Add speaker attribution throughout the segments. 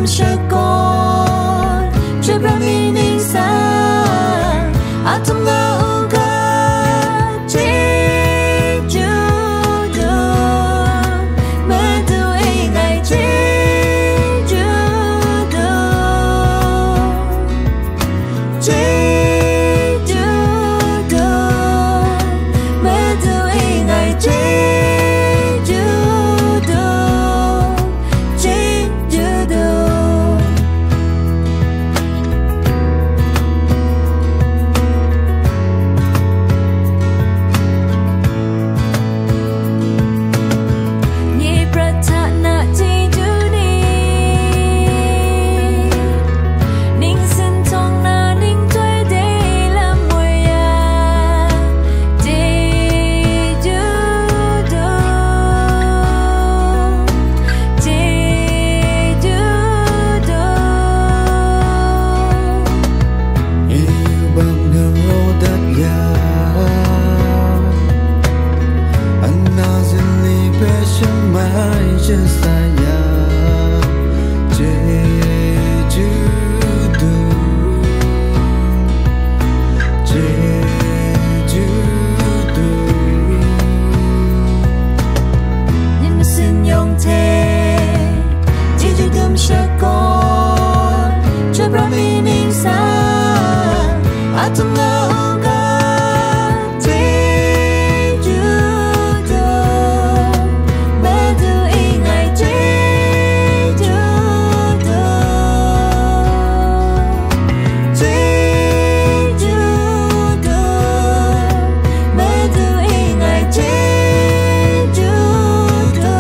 Speaker 1: đum sơ con chơi pra mi ninh sa atom ngơ uga chế chú đu mơ tu ấy ngày chế chú đu chế chú đu mơ tu ấy ngày chế atom ngơ uga chế chú đu mơ tu ấy ngày chế chú đu chế chú đu mơ tu ấy ngày chế chú đu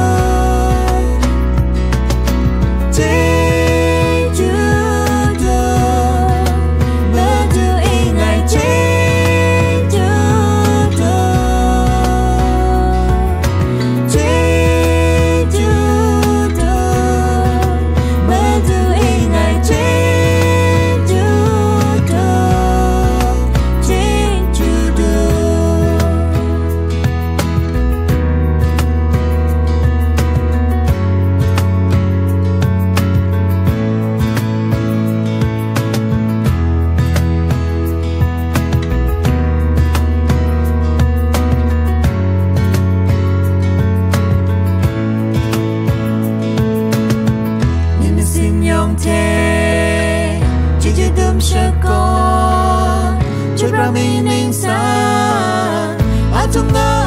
Speaker 1: chế chú đu mơ tu ấy ngày chế chú đu chế chú đu mơ tu ấy ngày chế chú đu chế chú đu thế chỉ đum sơ con chơi pra mi ninh sa atom ngơ